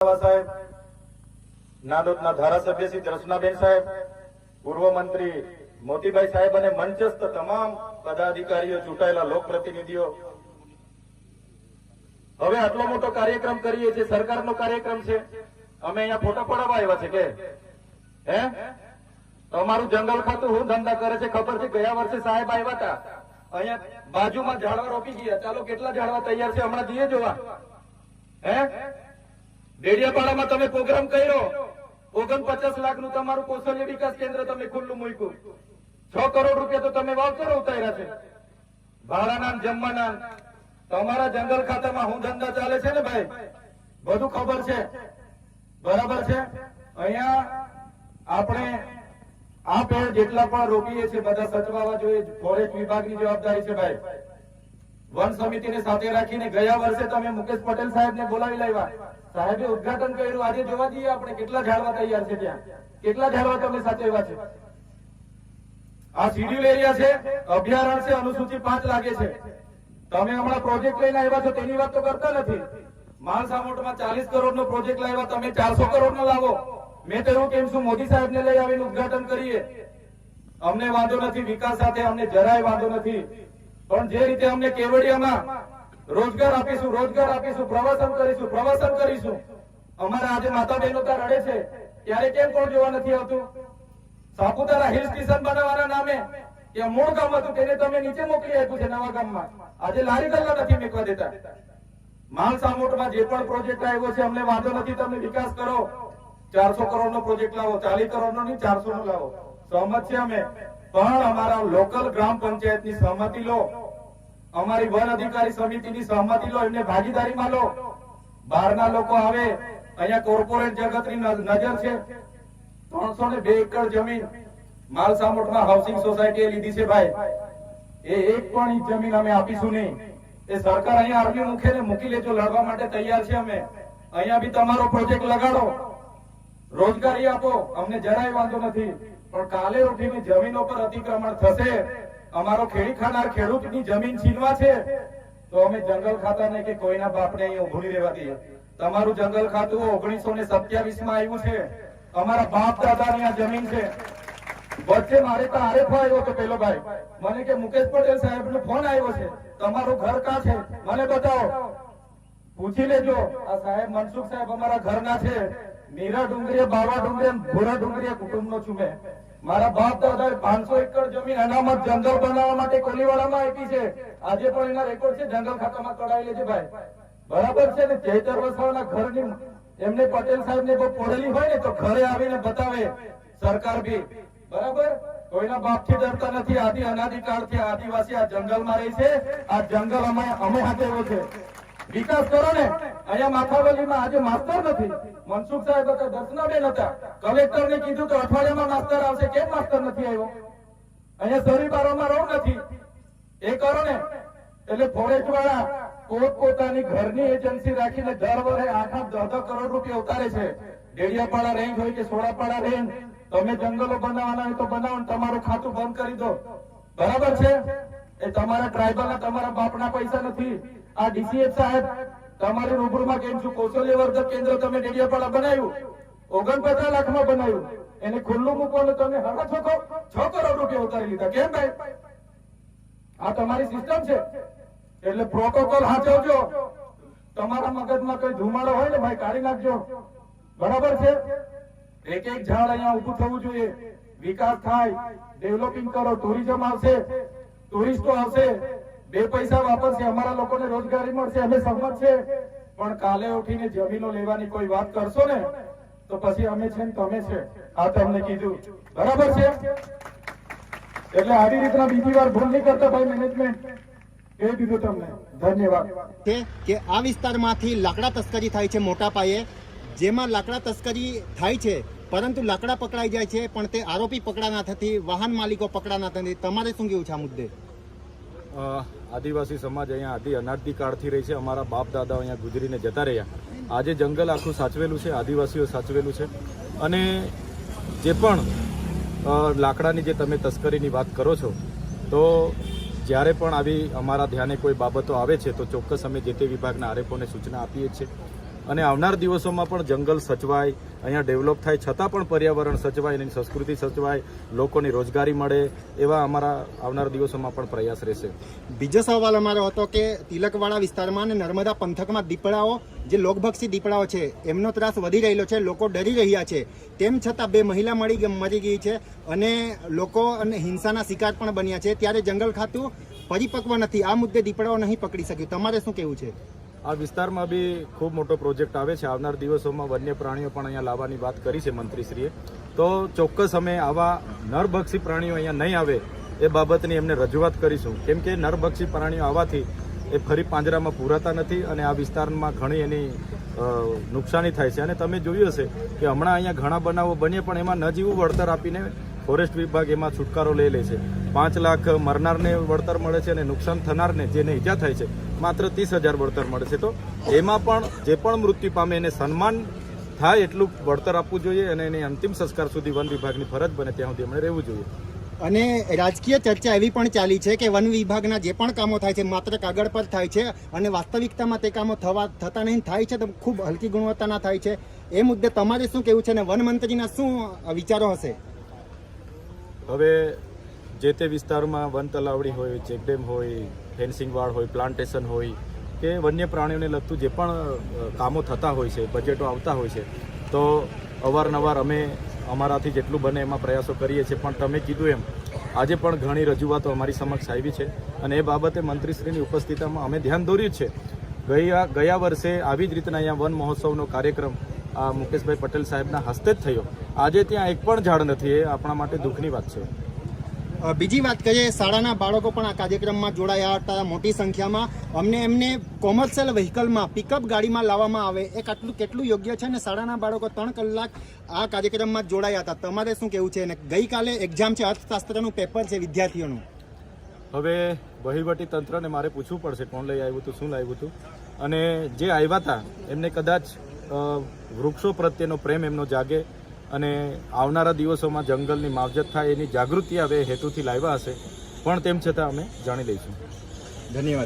સાહેબ, નાદોદના ધારાસભ્ય શ્રી દર્શનાબેન સાહેબ, પૂર્વ મંત્રી મોતીભાઈ સાહેબ અને મંચસ્થ તમામ પદાધિકારીઓ, ચૂંટાયેલા લોકપ્રતિનિધિઓ, હવે આટલો મોટો કાર્યક્રમ કરીએ છીએ, સરકારનો કાર્યક્રમ છે, અમે અહીંયા ફોટા પડાવવા આવ્યા છે કે હે? તમારું જંગલ ખાતું શું ધંધા કરે છે ખબર છે? ગયા વર્ષે સાહેબ આવ્યા હતા, અહીંયા બાજુમાં ઝાડવા રોપી ગયા. ચાલો કેટલા ઝાડવા તૈયાર છે હમણાં જઈએ જોવા. હે, ડેડિયાપાડામાં તમે પ્રોગ્રામ કર્યો, 49 લાખનું તમારું કૌશલ્ય વિકાસ કેન્દ્ર તમે ખુલ્લું મૂક્યું, 6 કરોડ રૂપિયા તો તમે વાવતરો ઉતાર્યા છે, ભાડાના જમવાના. તમારા જંગલ ખાતામાં શું ધંધા ચાલે છે ને ભાઈ, બધું ખબર છે, બરાબર છે. અહીંયા આપણે આ પેડ જેટલા પણ રોપીએ છીએ બધા સચવાવા જોઈએ, ફોરેસ્ટ વિભાગની જવાબદારી છે ભાઈ. વન સમિતિને સાથે રાખીને ગયા વર્ષે તમે મુકેશ પટેલ સાહેબને બોલાવી લાવ્યા, સાહેબે ઉદઘાટન કર્યું. આજે જોવા જઈએ આપણે કેટલા ઝાડવા તૈયાર છે, ત્યાં કેટલા ઝાડવા તમે સાચવ્યા છે. આ શિડ્યુલ એરિયા છે, અભયારણ્ય છે, અનુસૂચિ 5 લાગે છે. તમે હમણાં પ્રોજેક્ટ લઈને આવ્યા છો તેની વાત તો કરતા નથી. માલસામોટમાં 40 કરોડનો પ્રોજેક્ટ લાવ્યા, તમે 400 કરોડનો લાવો. મેં તો એવું કેમ છું, મોદી સાહેબને લઈ આવીને ઉદઘાટન કરીએ. અમને વાંધો નથી, વિકાસ સાથે અમને જરાય વાંધો નથી, પણ જે રીતે અમને કેવડિયામાં રોજગાર આપીશું, પ્રવાસન કરીશું. અમારા આજે માતા બહેનો ત્યાં રડે છે, ત્યારે કેમ કોણ જોવા નથી આવતું? સાપુતારા હિલ સ્ટેશન બનાવવાના નામે ત્યાં મૂળ ગામ હતું તેને તમે નીચે મોકલી આપ્યું છે નવા ગામમાં. આજે લારી ગલ્લા નથી મેકવા દેતા. માલસામોટમાં જે પણ પ્રોજેક્ટ આવ્યો છે અમને વાંધો નથી, તમે વિકાસ કરો. 400 કરોડનો પ્રોજેક્ટ લાવો, 40 કરોડનો નહીં 400 નો લાવો, સહમત છે અમે. પણ અમારા લોકલ ગ્રામ પંચાયતની સહમતિ લો, અમારી વન અધિકારી સમિતિની સહમતિ લો, એમને ભાગીદારીમાં લો. બહારના લોકો આવે, અહીંયા કોર્પોરેટ જગતની નજર છે. 302 એકર જમીન માલસામોટમાં હાઉસિંગ સોસાયટીએ લીધી છે ભાઈ. એ એક પણ ઇંચ જમીન અમે આપીશું નહીં. એ સરકાર અહીંયા આર્મી મૂકે ને મૂકી લેજો, લડવા માટે તૈયાર છે અમે. અહીંયા બી તમારો પ્રોજેક્ટ લગાડો, રોજગારી આપો, અમને જરાય વાંધો નથી. પણ કાલે ઉઠીને જમીનો પર અતિક્રમણ થશે, અમારો ખેડી ખાનાર ખેડૂતની જમીન છીનવા છે, તો અમે જંગલ ખાતાને કે કોઈના બાપને અહીંયા ઉભું રહેવા દઈએ. તમારું જંગલ ખાતું 1927 માં આવ્યું છે, અમારા બાપ દાદાની આ જમીન છે. વચ્ચે મારે તો આરેફો આવ્યો હતો પેલો ભાઈ, મને કે મુકેશ પટેલ સાહેબ નો ફોન આવ્યો છે, તમારું ઘર ક્યાં છે મને બતાવો. પૂછી લેજો, આ સાહેબ મનસુખ સાહેબ અમારા ઘરના છે. મીરા ડુંગરીયા, બાવા ડુંગરીયા, ભૂરા ડુંગરીયા કુટુંબનો છું મેં. મારા બાપ દાદાએ 500 એકર જમીન અનામત જંગલ બનાવવા માટે કોલીવાડામાં આપી છે. આજે પણ એના રેકોર્ડ છે, જંગલ ખાતામાં કઢાવી લેજે ભાઈ, બરાબર છે ને. ચૈતર વસાવાના ઘરની એમને પટેલ સાહેબ ને પોડેલી હોય ને તો ઘરે આવીને બતાવે સરકાર બી, બરાબર. કોઈના બાપથી ડરતા નથી. આદિ અનાદિકાળથી આદિવાસી આ જંગલમાં રહે છે. આ જંગલ અમે હાથેવો છે. વિકાસ કરો ને. અહીંયા માથાવલીમાં આજે માસ્તર નથી. મનસુખ સાહેબ હતા, દર્શનાબેન હતા, કલેક્ટર ને કીધું તો અઠવાડિયામાં માસ્તર આવશે, કેમ માસ્તર નથી આવ્યો? અહીંયા શરી બારોમાં રહો નથી, એ કરો ને. એટલે ફોરેસ્ટ વાળા પોતપોતાની ઘરની એજન્સી રાખીને દર વર્ષે 8-10 કરોડ રૂપિયા ઉતારે છે. ડેડિયાપાડા રેન્જ હોય કે સોડાપાડા રેન્જ, તમે જંગલો બનાવવાના હોય તો બનાવો, તમારું ખાતું બંધ કરી દો, બરાબર છે. એ તમારા ટ્રાઇબલના, તમારા બાપના પૈસા નથી. આ ડીસીએફ સાહેબ તમારી રૂબરૂમાં કેમ છું, કૌશલ્યવર્ધક કેન્દ્ર તમે ડેડિયાપાડા બનાવ્યું, 49 લાખમાં બનાવ્યું, એને ખુલ્લું મૂકવાનું તમે 6 કરોડ રૂપિયા ઉતારી લીધા. કેમ ભાઈ? આ તમારી સિસ્ટમ છે. એટલે પ્રોટોકોલ સાચવજો. તમારા મગજમાં કોઈ ધુમાડો હોય ને ભાઈ કાઢી નાખજો, બરાબર છે. એક ઝાડ અહીંયા ઉભું થવું જોઈએ. વિકાસ થાય, ડેવલપિંગ કરો, ટુરિઝમ આવશે, ટુરિસ્ટો આવશે, 2 પૈસા વાપરશે, અમારા લોકોને રોજગારી મળશે, અમે સહમત છે. પણ કાલે ઉઠીને જમીનો લેવાની કોઈ વાત કરશો ને તો પછી અમે છે ને તમે છે, આ તમને કીધું, બરાબર છે. એટલે આવી રીતના બીજી વાર ભૂલ નહીં કરતા ભાઈ. મેનેજમેન્ટ કહી દીધું તમને. ધન્યવાદ. કે આ વિસ્તારમાંથી લાકડા તસ્કરી થાય છે મોટા પાયે, જેમાં લાકડા તસ્કરી થાય છે પરંતુ લાકડા પકડાઈ જાય છે પણ તે આરોપી પકડાના થતી, વાહન માલિકો પકડાના થતી. તમારે શું કેવું છે આ મુદ્દે? આદિવાસી સમાજ અહીંયા આદિ અનાદિકાળથી રહી છે. અમારા બાપ દાદાઓ અહીંયા ગુજરીને જતા રહ્યા. આજે જંગલ આખું સાચવેલું છે, આદિવાસીઓ સાચવેલું છે. અને જે પણ લાકડાની જે તમે તસ્કરીની વાત કરો છો, તો જ્યારે પણ આવી અમારા ધ્યાને કોઈ બાબતો આવે છે તો ચોક્કસ અમે જે તે વિભાગના આરએફઓને સૂચના આપીએ છીએ. અને આવનાર દિવસોમાં પણ જંગલ સચવાય, અહીંયા ડેવલપ થાય, છતાં પણ પર્યાવરણ સચવાય, એની સંસ્કૃતિ સચવાય, લોકોની રોજગારી મળે, એવા અમારા આવનાર દિવસોમાં પણ પ્રયાસ રહેશે. બીજો સવાલ અમારો હતો કે તિલકવાડા વિસ્તારમાં અને નર્મદા પંથકમાં દીપડાઓ, જે લોકભક્ષી દીપડાઓ છે, એમનો ત્રાસ વધી રહેલો છે, લોકો ડરી રહ્યા છે. તેમ છતાં 2 મહિલા મરી ગઈ છે અને લોકો અને હિંસાના શિકાર પણ બન્યા છે. ત્યારે જંગલ ખાતું પરિપક્વ નથી, આ મુદ્દે દીપડાઓ નહીં પકડી શક્યું. તમારે શું કહેવું છે? આ વિસ્તારમાં બી ખૂબ મોટો પ્રોજેક્ટ આવે છે. આવનાર દિવસોમાં વન્ય પ્રાણીઓ પણ અહીંયા લાવવાની વાત કરી છે મંત્રીશ્રીએ. તો ચોક્કસ અમે આવા નરભક્ષી પ્રાણીઓ અહીંયા નહીં આવે એ બાબતની એમને રજૂઆત કરીશું. કેમ કે નરભક્ષી પ્રાણીઓ આવવાથી એ ફરી પાંજરામાં પૂરાતા નથી અને આ વિસ્તારમાં ઘણી એની નુકસાની થાય છે. અને તમે જોયું હશે કે હમણાં અહીંયા ઘણા બનાવો બને પણ એમાં ન જીવું વળતર આપીને ફોરેસ્ટ વિભાગ એમાં છુટકારો લઈ લે છે. 5 લાખ મરનારને વળતર મળે છે અને નુકસાન થનારને જેને ઈજા થાય છે માત્ર 30,000 વળતર મળે છે. તો એમાં પણ જે પણ મૃત્યુ પામે એને સન્માન થાય એટલું વળતર આપવું જોઈએ અને એની અંતિમ સંસ્કાર સુધી વન વિભાગની ફરજ બને ત્યાં સુધી એમણે રહેવું જોઈએ. અને રાજકીય ચર્ચા એવી પણ ચાલી છે કે વન વિભાગના જે પણ કામો થાય છે માત્ર કાગળ પર થાય છે અને વાસ્તવિકતામાં તે કામો થતા નહીં, થાય છે તો ખૂબ હલકી ગુણવત્તાના થાય છે. એ મુદ્દે તમારે શું કહેવું છે અને વન મંત્રીના શું વિચારો હશે? હવે જે તે વિસ્તારમાં વન તલાવડી હોય, ચેકડેમ હોય, ફેન્સિંગ વાડ હોય, પ્લાન્ટેશન હોય કે વન્ય પ્રાણીઓને લગતું જે પણ કામો થતા હોય છે, બજેટો આવતા હોય છે, તો અવારનવાર અમે અમારાથી જેટલું બને એમાં પ્રયાસો કરીએ છીએ. પણ તમે કીધું એમ આજે પણ ઘણી રજૂઆતો અમારી સમક્ષ આવી છે અને એ બાબતે મંત્રીશ્રીની ઉપસ્થિતિમાં અમે ધ્યાન દોર્યું છે. ગયા વર્ષે આવી જ રીતના અહીંયા વન મહોત્સવનો કાર્યક્રમ આ મુકેશભાઈ પટેલ સાહેબના હસ્તે જ થયો. આજે ત્યાં એક પણ ઝાડ નથી, એ આપણા માટે દુઃખની વાત છે. બીજી વાત કરીએ, શાળાના બાળકો પણ આ કાર્યક્રમમાં જોડાયા હતા મોટી સંખ્યામાં. એમને કોમર્શિયલ વ્હીકલમાં, પિકઅપ ગાડીમાં લાવવામાં આવે એ કેટલું યોગ્ય છે? અને શાળાના બાળકો 3 કલાક આ કાર્યક્રમમાં જોડાયા હતા. તમારે શું કહેવું છે? અને ગઈકાલે એક્ઝામ છે, અર્થશાસ્ત્રનું પેપર છે વિદ્યાર્થીઓનું. હવે વહીવટી તંત્રને મારે પૂછવું પડશે કોણ લઈ આવ્યું હતું, શું લાવ્યું હતું. અને જે આવ્યા હતા એમને કદાચ વૃક્ષો પ્રત્યેનો પ્રેમ એમનો જાગે અને આવનારા દિવસોમાં જંગલની માવજત થાય એની જાગૃતિ આવે હેતુથી લાવ્યા હશે. પણ તેમ છતાં અમે જાણી લઈશું. ધન્યવાદ.